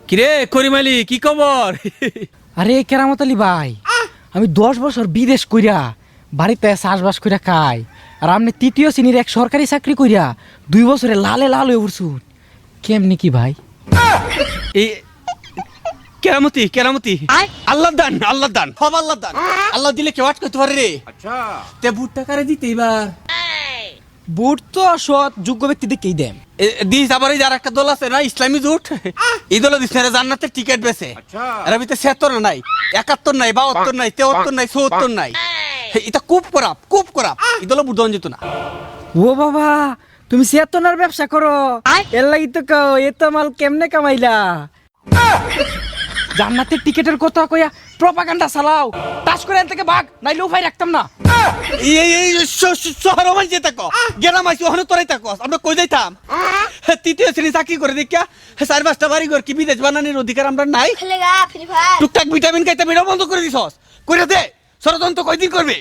কিরে করিম আলী কি খবর? আরে কেরামত আলী ভাই, আমি 10 বছর বিদেশ কইরা বাড়িতে চাষবাস কইরা খাই, আর আপনি তৃতীয় শ্রেণীর এক সরকারি চাকরি কইরা 2 বছরে লালে লাল হয়ে উঠছুন। কেমনি কি ভাই? এই কেরামতি কেরামতি আল্লাহর দান সব আল্লাহর দান। আল্লাহ দিলে কেউ আটকাতে পারে রে। আচ্ছা তে বুট টাকারে দিতে এবার বুট তো সৎ যোগ্য ব্যক্তি দেখেই দেন। দিস আবার এই যার একটা দল আছে না ইসলামী জোট, এই দল দিস না জান্নাতের টিকিট বেছে। এর ভিতরে 76 নাই, 71 নাই, 72 নাই, 73 নাই, 74 নাই। এটা খুব খারাপ এই দল বুট দেওয়া যেত না। ও বাবা, তুমি চেতনার ব্যবসা করো, এর লাগি তো কও এত মাল কেমনে কামাইলা? জান্নাতের টিকেটের কথা কইয়া প্রপাগান্ডা চালাও, টাচ করে এখান থেকে ভাগ, নাইলে উপায় রাখতাম না। এই শহর মাঝে থাকো, গ্রাম আইসি ওখানে তোরাই থাকো, আমরা কই যাইতাম? তৃতীয় শ্রেণী চাকরি করে দেখিয়া 4-5টা বাড়ি ঘর কি বিদেশ বানানোর অধিকার আমরা নাই? টুকটাক ভিটামিন খাইতে বেরো বন্ধ করে দিছস, করে দে। ষড়যন্ত্র কয়দিন করবে?